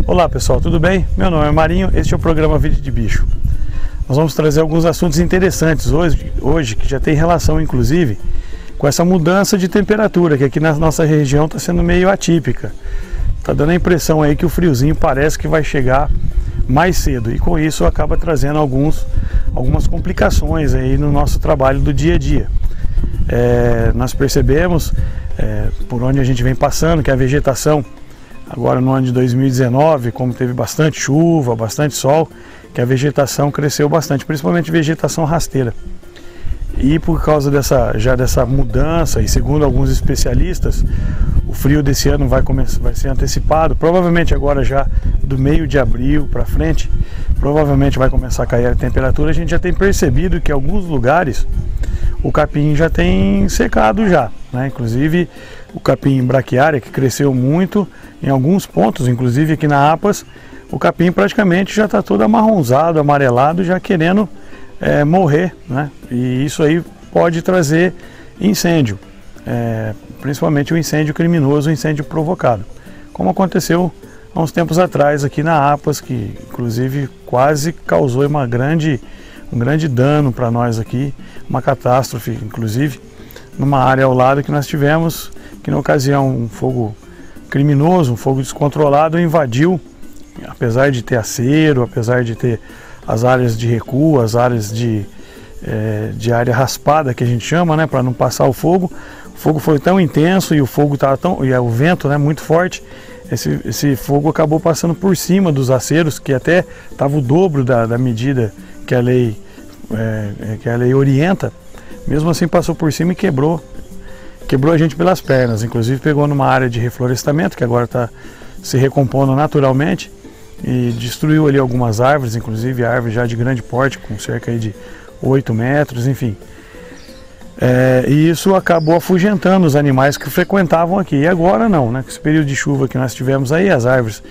Olá pessoal, tudo bem? Meu nome é Marinho, este é o programa Vida de Bicho. Nós vamos trazer alguns assuntos interessantes hoje que já tem relação inclusive com essa mudança de temperatura que aqui na nossa região está sendo meio atípica. Está dando a impressão aí que o friozinho parece que vai chegar mais cedo e com isso acaba trazendo algumas complicações aí no nosso trabalho do dia a dia. Nós percebemos por onde a gente vem passando que a vegetação agora no ano de 2019, como teve bastante chuva, bastante sol, que a vegetação cresceu bastante, principalmente vegetação rasteira. E por causa dessa mudança, e segundo alguns especialistas, o frio desse ano vai ser antecipado, provavelmente agora já do meio de abril para frente, provavelmente vai começar a cair a temperatura. A gente já tem percebido que em alguns lugares o capim já tem secado já, né? Inclusive o capim braquiária, que cresceu muito em alguns pontos, inclusive aqui na Apas, o capim praticamente já está todo amarronzado, amarelado, já querendo morrer, né? E isso aí pode trazer incêndio, principalmente o incêndio criminoso, o incêndio provocado, como aconteceu há uns tempos atrás aqui na Apas, que inclusive quase causou um grande dano para nós aqui, uma catástrofe, inclusive, numa área ao lado que nós tivemos, que na ocasião um fogo criminoso, um fogo descontrolado invadiu, apesar de ter acero, apesar de ter as áreas de recuo, as áreas de área raspada que a gente chama, né, para não passar o fogo foi tão intenso e o fogo estava o vento, né, muito forte. Esse fogo acabou passando por cima dos aceros, que até estava o dobro da medida que a lei orienta. Mesmo assim passou por cima e quebrou a gente pelas pernas. Inclusive pegou numa área de reflorestamento que agora está se recompondo naturalmente e destruiu ali algumas árvores, inclusive árvores já de grande porte, com cerca aí de 8 metros, enfim. E isso acabou afugentando os animais que frequentavam aqui. E agora não, né? Com esse período de chuva que nós tivemos aí, as árvores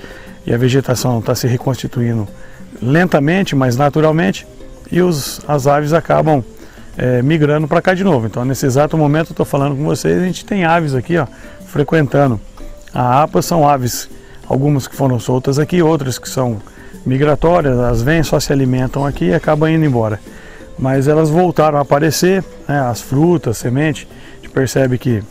e a vegetação está se reconstituindo lentamente, mas naturalmente, e as aves acabam migrando para cá de novo. Então nesse exato momento eu estou falando com vocês, a gente tem aves aqui, ó, frequentando a APA. São aves, algumas que foram soltas aqui, outras que são migratórias, elas vêm, só se alimentam aqui e acabam indo embora. Mas elas voltaram a aparecer, né, as frutas, sementes, a gente percebe que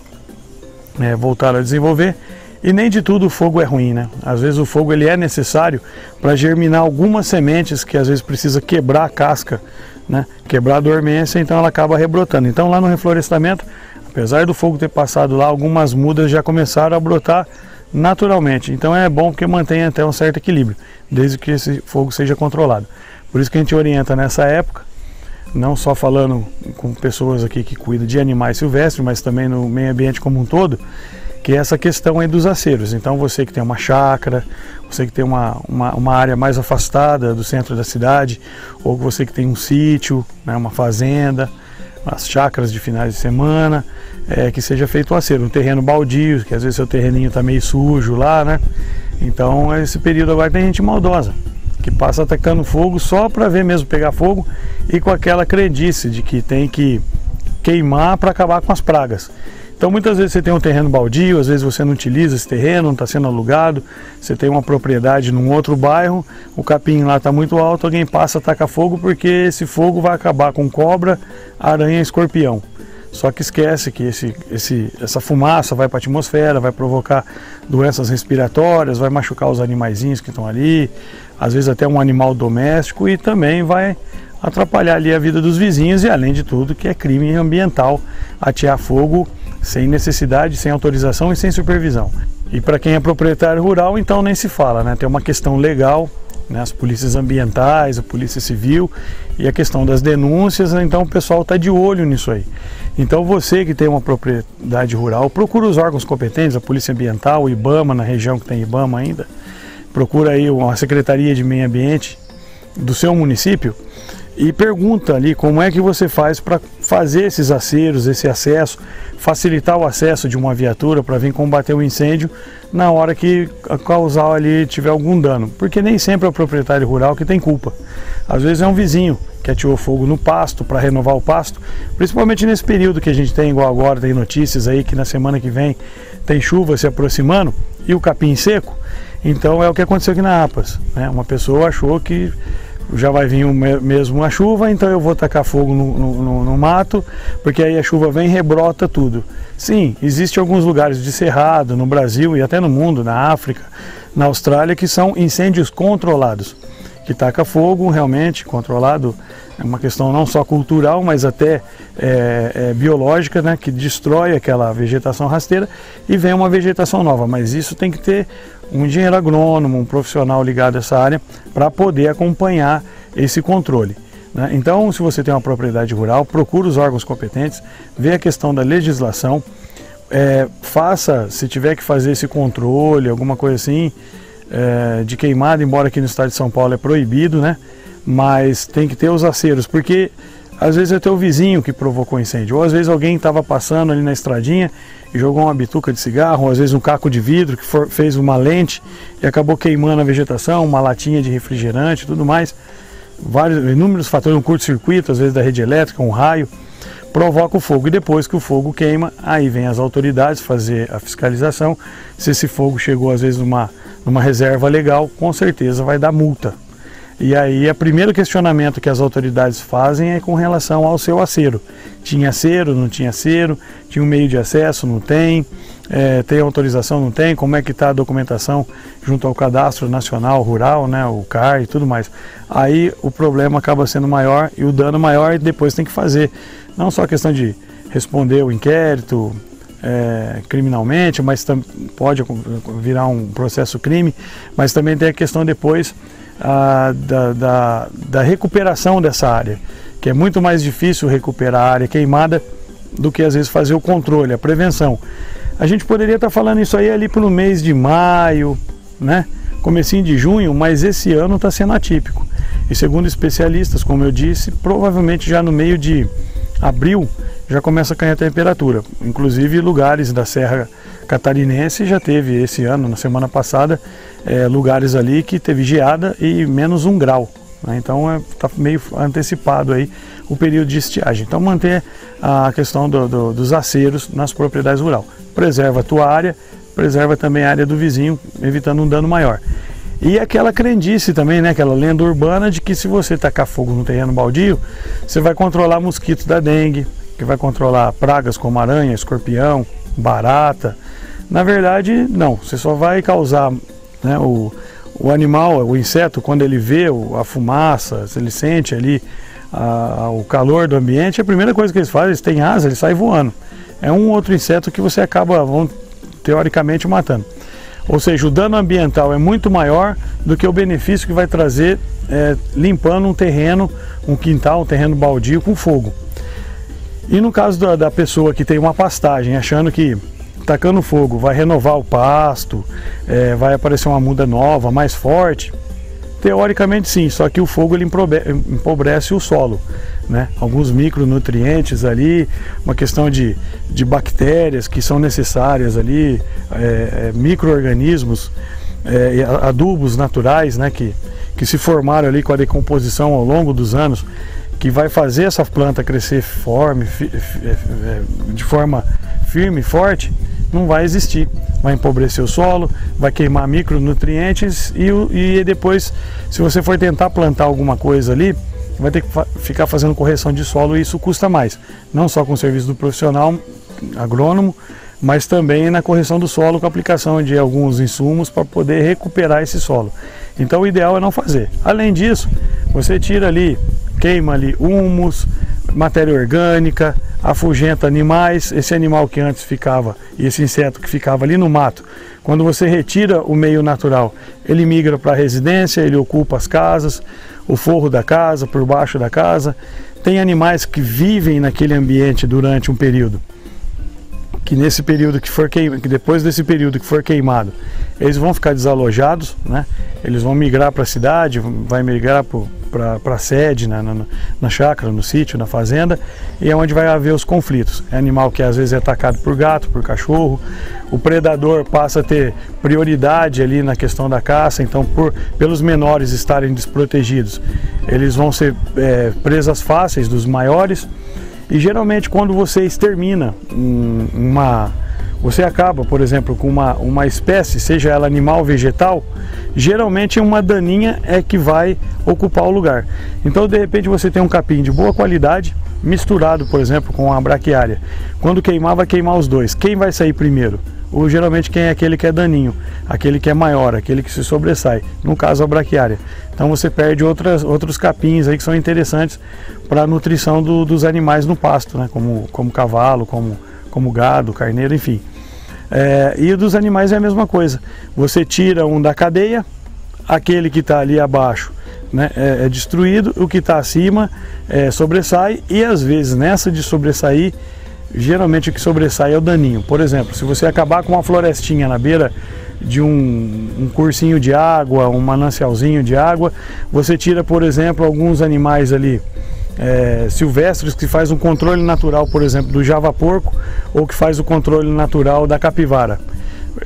voltaram a desenvolver. E nem de tudo o fogo é ruim, né? Às vezes o fogo ele é necessário para germinar algumas sementes que às vezes precisa quebrar a casca, né? Quebrar a dormência, então ela acaba rebrotando. Então lá no reflorestamento, apesar do fogo ter passado lá, algumas mudas já começaram a brotar naturalmente. Então é bom porque mantém até um certo equilíbrio, desde que esse fogo seja controlado. Por isso que a gente orienta nessa época, não só falando com pessoas aqui que cuidam de animais silvestres, mas também no meio ambiente como um todo, que é essa questão aí dos aceros. Então você que tem uma chácara, você que tem uma área mais afastada do centro da cidade, ou você que tem um sítio, né, uma fazenda, as chácaras de finais de semana, que seja feito um acero, um terreno baldio, que às vezes seu terreninho está meio sujo lá, né? Então esse período agora tem gente maldosa, que passa atacando fogo só para ver mesmo pegar fogo e com aquela crendice de que tem que queimar para acabar com as pragas. Então muitas vezes você tem um terreno baldio, às vezes você não utiliza esse terreno, não está sendo alugado, você tem uma propriedade num outro bairro, o capim lá está muito alto, alguém passa, ataca fogo, porque esse fogo vai acabar com cobra, aranha e escorpião. Só que esquece que essa fumaça vai para a atmosfera, vai provocar doenças respiratórias, vai machucar os animaizinhos que estão ali, às vezes até um animal doméstico, e também vai atrapalhar ali a vida dos vizinhos, e além de tudo que é crime ambiental atear fogo sem necessidade, sem autorização e sem supervisão. E para quem é proprietário rural, então nem se fala, né? Tem uma questão legal, né? As polícias ambientais, a polícia civil e a questão das denúncias, né? Então o pessoal está de olho nisso aí. Então você que tem uma propriedade rural, procura os órgãos competentes, a Polícia Ambiental, o IBAMA, na região que tem IBAMA ainda, procura aí uma Secretaria de Meio Ambiente do seu município e pergunta ali como é que você faz para fazer esses aceros, esse acesso, facilitar o acesso de uma viatura para vir combater o incêndio na hora que causar ali tiver algum dano, porque nem sempre é o proprietário rural que tem culpa. Às vezes é um vizinho que atirou fogo no pasto para renovar o pasto, principalmente nesse período que a gente tem, igual agora, tem notícias aí que na semana que vem tem chuva se aproximando e o capim seco. Então é o que aconteceu aqui na APAS, né? Uma pessoa achou que já vai vir mesmo a chuva, então eu vou tacar fogo no mato, porque aí a chuva vem e rebrota tudo. Sim, existem alguns lugares de cerrado no Brasil e até no mundo, na África, na Austrália, que são incêndios controlados, que taca fogo realmente controlado. É uma questão não só cultural, mas até biológica, né, que destrói aquela vegetação rasteira e vem uma vegetação nova. Mas isso tem que ter um engenheiro agrônomo, um profissional ligado a essa área para poder acompanhar esse controle, né? Então, se você tem uma propriedade rural, procure os órgãos competentes, vê a questão da legislação, faça, se tiver que fazer esse controle, alguma coisa assim, de queimada, embora aqui no estado de São Paulo é proibido, né? Mas tem que ter os aceros, porque às vezes é teu vizinho que provocou incêndio, ou às vezes alguém estava passando ali na estradinha e jogou uma bituca de cigarro, ou às vezes um caco de vidro que fez uma lente e acabou queimando a vegetação, uma latinha de refrigerante e tudo mais. Inúmeros fatores, um curto-circuito, às vezes da rede elétrica, um raio, provoca o fogo. E depois que o fogo queima, aí vem as autoridades fazer a fiscalização. Se esse fogo chegou às vezes numa reserva legal, com certeza vai dar multa. E aí o primeiro questionamento que as autoridades fazem é com relação ao seu acero. Tinha acero, não tinha acero, tinha um meio de acesso, não tem, tem autorização, não tem, como é que está a documentação junto ao Cadastro Nacional Rural, né, o CAR e tudo mais. Aí o problema acaba sendo maior e o dano maior, e depois tem que fazer, não só a questão de responder o inquérito criminalmente, mas pode virar um processo crime, mas também tem a questão depois da recuperação dessa área, que é muito mais difícil recuperar a área queimada do que às vezes fazer o controle, a prevenção. A gente poderia estar falando isso aí ali pelo mês de maio, né? Comecinho de junho, mas esse ano está sendo atípico. E segundo especialistas, como eu disse, provavelmente já no meio de abril já começa a cair a temperatura. Inclusive lugares da Serra Catarinense já teve esse ano, na semana passada, lugares ali que teve geada e menos 1 grau. Né? Então está meio antecipado aí o período de estiagem. Então manter a questão dos aceros nas propriedades rurais. Preserva a tua área, preserva também a área do vizinho, evitando um dano maior. E aquela crendice também, né, aquela lenda urbana de que se você tacar fogo no terreno baldio, você vai controlar mosquitos da dengue, que vai controlar pragas como aranha, escorpião, barata. Na verdade, não, você só vai causar, né, o animal, o inseto, quando ele vê a fumaça, se ele sente ali o calor do ambiente, a primeira coisa que eles fazem, eles têm asa, eles saem voando. É um outro inseto que você acaba, teoricamente, matando. Ou seja, o dano ambiental é muito maior do que o benefício que vai trazer limpando um terreno, um quintal, um terreno baldio com fogo. E no caso da pessoa que tem uma pastagem, achando que tacando fogo vai renovar o pasto, vai aparecer uma muda nova, mais forte, teoricamente sim, só que o fogo ele empobrece o solo, né? Alguns micronutrientes ali, uma questão de bactérias que são necessárias ali, micro-organismos, adubos naturais, né, que se formaram ali com a decomposição ao longo dos anos, que vai fazer essa planta crescer de forma firme e forte, não vai existir. Vai empobrecer o solo, vai queimar micronutrientes e depois, se você for tentar plantar alguma coisa ali, vai ter que ficar fazendo correção de solo, e isso custa mais. Não só com o serviço do profissional agrônomo, mas também na correção do solo com a aplicação de alguns insumos para poder recuperar esse solo. Então o ideal é não fazer. Além disso, você tira ali, queima ali humus, matéria orgânica, afugenta animais. Esse animal que antes ficava, e esse inseto que ficava ali no mato, quando você retira o meio natural, ele migra para a residência, ele ocupa as casas, o forro da casa, por baixo da casa. Tem animais que vivem naquele ambiente durante um período, que nesse período que depois desse período que for queimado, eles vão ficar desalojados, né? Eles vão migrar para a cidade, vai migrar para a sede, na chácara, no sítio, na fazenda, e é onde vai haver os conflitos. É animal que às vezes é atacado por gato, por cachorro, o predador passa a ter prioridade ali na questão da caça, então pelos menores estarem desprotegidos, eles vão ser presas fáceis dos maiores. E geralmente quando você extermina você acaba, por exemplo, com uma espécie, seja ela animal ou vegetal, geralmente uma daninha é que vai ocupar o lugar. Então, de repente, você tem um capim de boa qualidade, misturado, por exemplo, com a braquiária. Quando queimar, vai queimar os dois. Quem vai sair primeiro? Ou geralmente quem é aquele que é daninho, aquele que é maior, aquele que se sobressai, no caso a braquiária. Então você perde outros capins aí que são interessantes para a nutrição dos animais no pasto, né? Como cavalo, como gado, carneiro, enfim. E dos animais é a mesma coisa. Você tira um da cadeia, aquele que está ali abaixo, né, é destruído, o que está acima sobressai, e às vezes nessa de sobressair, geralmente o que sobressai é o daninho. Por exemplo, se você acabar com uma florestinha na beira de um cursinho de água, um manancialzinho de água, você tira, por exemplo, alguns animais ali silvestres que faz um controle natural, por exemplo, do javaporco, ou que faz o controle natural da capivara.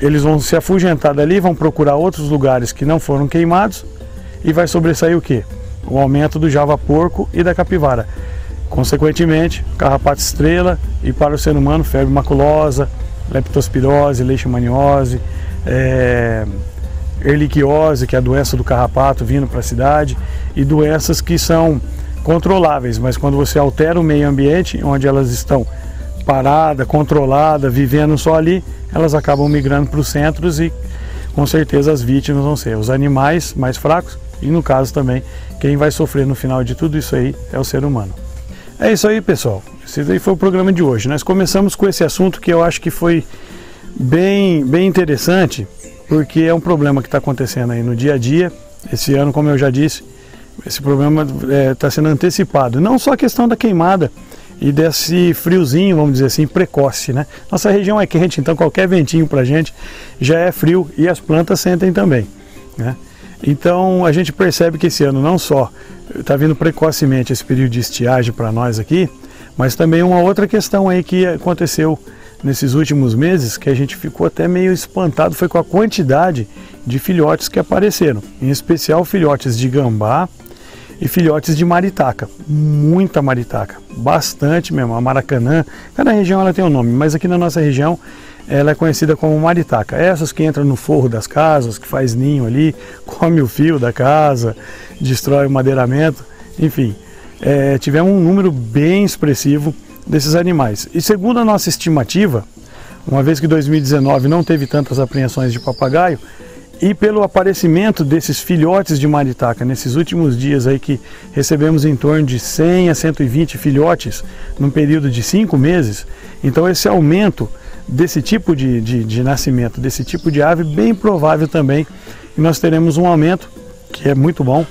Eles vão se afugentar dali, vão procurar outros lugares que não foram queimados, e vai sobressair o quê? O aumento do javaporco e da capivara. Consequentemente, carrapato estrela, e para o ser humano, febre maculosa, leptospirose, leishmaniose, erliquiose, que é a doença do carrapato vindo para a cidade, e doenças que são controláveis, mas quando você altera o meio ambiente, onde elas estão paradas, controladas, vivendo só ali, elas acabam migrando para os centros e com certeza as vítimas vão ser os animais mais fracos e, no caso também, quem vai sofrer no final de tudo isso aí é o ser humano. É isso aí, pessoal. Esse daí foi o programa de hoje. Nós começamos com esse assunto que eu acho que foi bem interessante, porque é um problema que está acontecendo aí no dia a dia. Esse ano, como eu já disse, esse problema está sendo antecipado. Não só a questão da queimada e desse friozinho, vamos dizer assim, precoce, né? Nossa região é quente, então qualquer ventinho para a gente já é frio e as plantas sentem também, né? Então a gente percebe que esse ano não só está vindo precocemente esse período de estiagem para nós aqui, mas também uma outra questão aí que aconteceu nesses últimos meses, que a gente ficou até meio espantado, foi com a quantidade de filhotes que apareceram, em especial filhotes de gambá e filhotes de maritaca, muita maritaca, bastante mesmo. A maracanã, cada região ela tem um nome, mas aqui na nossa região ela é conhecida como maritaca. Essas que entram no forro das casas, que faz ninho ali, come o fio da casa, destrói o madeiramento, enfim. Tivemos um número bem expressivo desses animais. E segundo a nossa estimativa, uma vez que 2019 não teve tantas apreensões de papagaio, e pelo aparecimento desses filhotes de maritaca nesses últimos dias aí, que recebemos em torno de 100 a 120 filhotes num período de 5 meses, então esse aumento desse tipo de nascimento, desse tipo de ave, bem provável também que nós teremos um aumento, que é muito bom,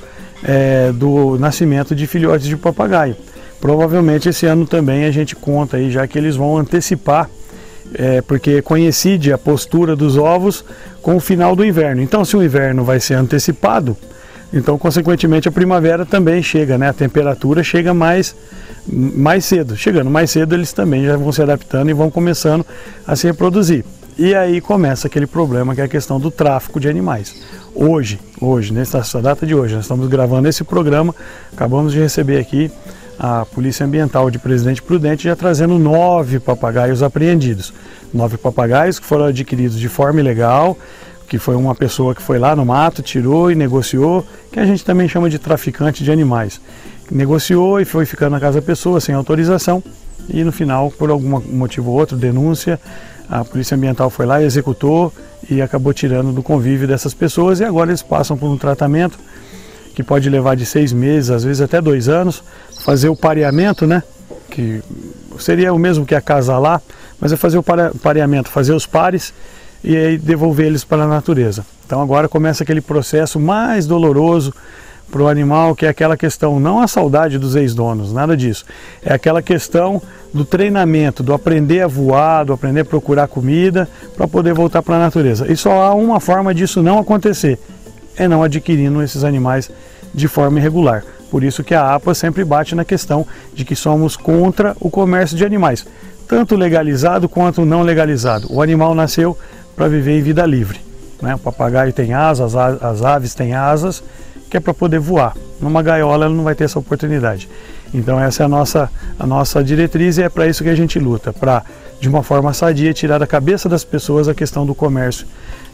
do nascimento de filhotes de papagaio. Provavelmente esse ano também a gente conta aí já que eles vão antecipar, porque coincide a postura dos ovos com o final do inverno. Então, se o inverno vai ser antecipado, então consequentemente a primavera também chega, né? A temperatura chega mais cedo. Chegando mais cedo, eles também já vão se adaptando e vão começando a se reproduzir. E aí começa aquele problema que é a questão do tráfico de animais. Hoje, nessa data de hoje, nós estamos gravando esse programa, acabamos de receber aqui a Polícia Ambiental de Presidente Prudente já trazendo 9 papagaios apreendidos. 9 papagaios que foram adquiridos de forma ilegal, que foi uma pessoa que foi lá no mato, tirou e negociou, que a gente também chama de traficante de animais. Negociou e foi ficando na casa da pessoa sem autorização, e no final, por algum motivo ou outro, denúncia, a Polícia Ambiental foi lá e executou e acabou tirando do convívio dessas pessoas, e agora eles passam por um tratamento que pode levar de 6 meses, às vezes até 2 anos, fazer o pareamento, né? Que seria o mesmo que acasalar, mas é fazer o pareamento, fazer os pares e aí devolver eles para a natureza. Então agora começa aquele processo mais doloroso para o animal, que é aquela questão, não a saudade dos ex-donos, nada disso. É aquela questão do treinamento, do aprender a voar, do aprender a procurar comida para poder voltar para a natureza. E só há uma forma disso não acontecer, é não adquirindo esses animais de forma irregular. Por isso que a APA sempre bate na questão de que somos contra o comércio de animais, tanto legalizado quanto não legalizado. O animal nasceu para viver em vida livre, né? O papagaio tem asas, as aves têm asas, que é para poder voar. Numa gaiola ela não vai ter essa oportunidade. Então essa é a nossa diretriz e é para isso que a gente luta, para de uma forma sadia tirar da cabeça das pessoas a questão do comércio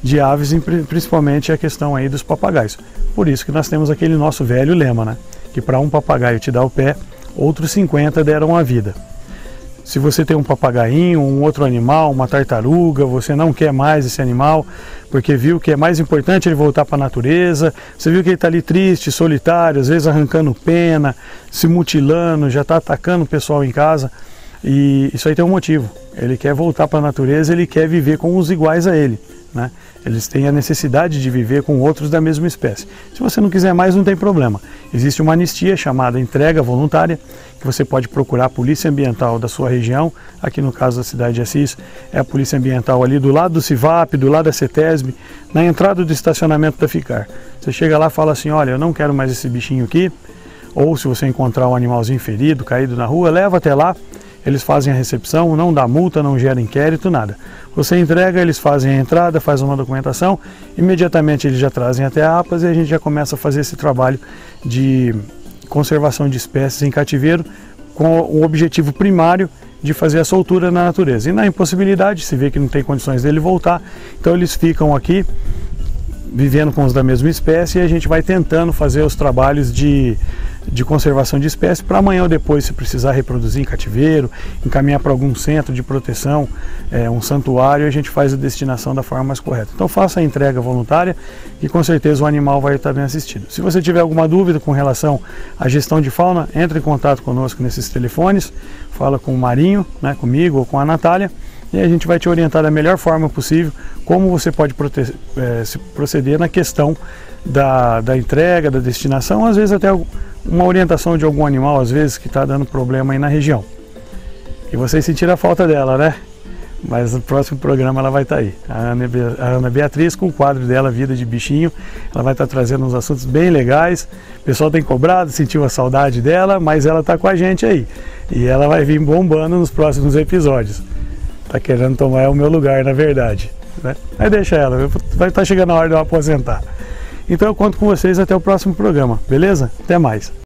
de aves, principalmente a questão aí dos papagaios. Por isso que nós temos aquele nosso velho lema, né? Que para um papagaio te dar o pé, outros 50 deram a vida. Se você tem um papagainho, um outro animal, uma tartaruga, você não quer mais esse animal, porque viu que é mais importante ele voltar para a natureza, você viu que ele está ali triste, solitário, às vezes arrancando pena, se mutilando, já está atacando o pessoal em casa, e isso aí tem um motivo. Ele quer voltar para a natureza, ele quer viver com os iguais a ele, né? Eles têm a necessidade de viver com outros da mesma espécie. Se você não quiser mais, não tem problema. Existe uma anistia chamada entrega voluntária, que você pode procurar a Polícia Ambiental da sua região. Aqui no caso da cidade de Assis, é a Polícia Ambiental ali do lado do CIVAP, do lado da CETESB, na entrada do estacionamento da FICAR. Você chega lá e fala assim, olha, eu não quero mais esse bichinho aqui, ou se você encontrar um animalzinho ferido, caído na rua, leva até lá. Eles fazem a recepção, não dá multa, não gera inquérito, nada. Você entrega, eles fazem a entrada, fazem uma documentação, imediatamente eles já trazem até a APAS e a gente já começa a fazer esse trabalho de conservação de espécies em cativeiro com o objetivo primário de fazer a soltura na natureza. E na impossibilidade, se vê que não tem condições dele voltar, então eles ficam aqui vivendo com os da mesma espécie e a gente vai tentando fazer os trabalhos de conservação de espécie para amanhã ou depois, se precisar reproduzir em cativeiro, encaminhar para algum centro de proteção, um santuário, a gente faz a destinação da forma mais correta. Então faça a entrega voluntária e com certeza o animal vai estar bem assistido. Se você tiver alguma dúvida com relação à gestão de fauna, entre em contato conosco nesses telefones, fala com o Marinho, né, comigo ou com a Natália, e a gente vai te orientar da melhor forma possível como você pode se proceder na questão da entrega, da destinação, às vezes até uma orientação de algum animal, às vezes, que está dando problema aí na região. E vocês sentiram a falta dela, né? Mas no próximo programa ela vai estar aí. A Ana Beatriz, com o quadro dela, Vida de Bichinho, ela vai estar trazendo uns assuntos bem legais. O pessoal tem cobrado, sentiu a saudade dela, mas ela está com a gente aí. E ela vai vir bombando nos próximos episódios. Tá querendo tomar o meu lugar, na verdade, né? Aí deixa ela, vai estar chegando a hora de eu aposentar. Então eu conto com vocês até o próximo programa, beleza? Até mais!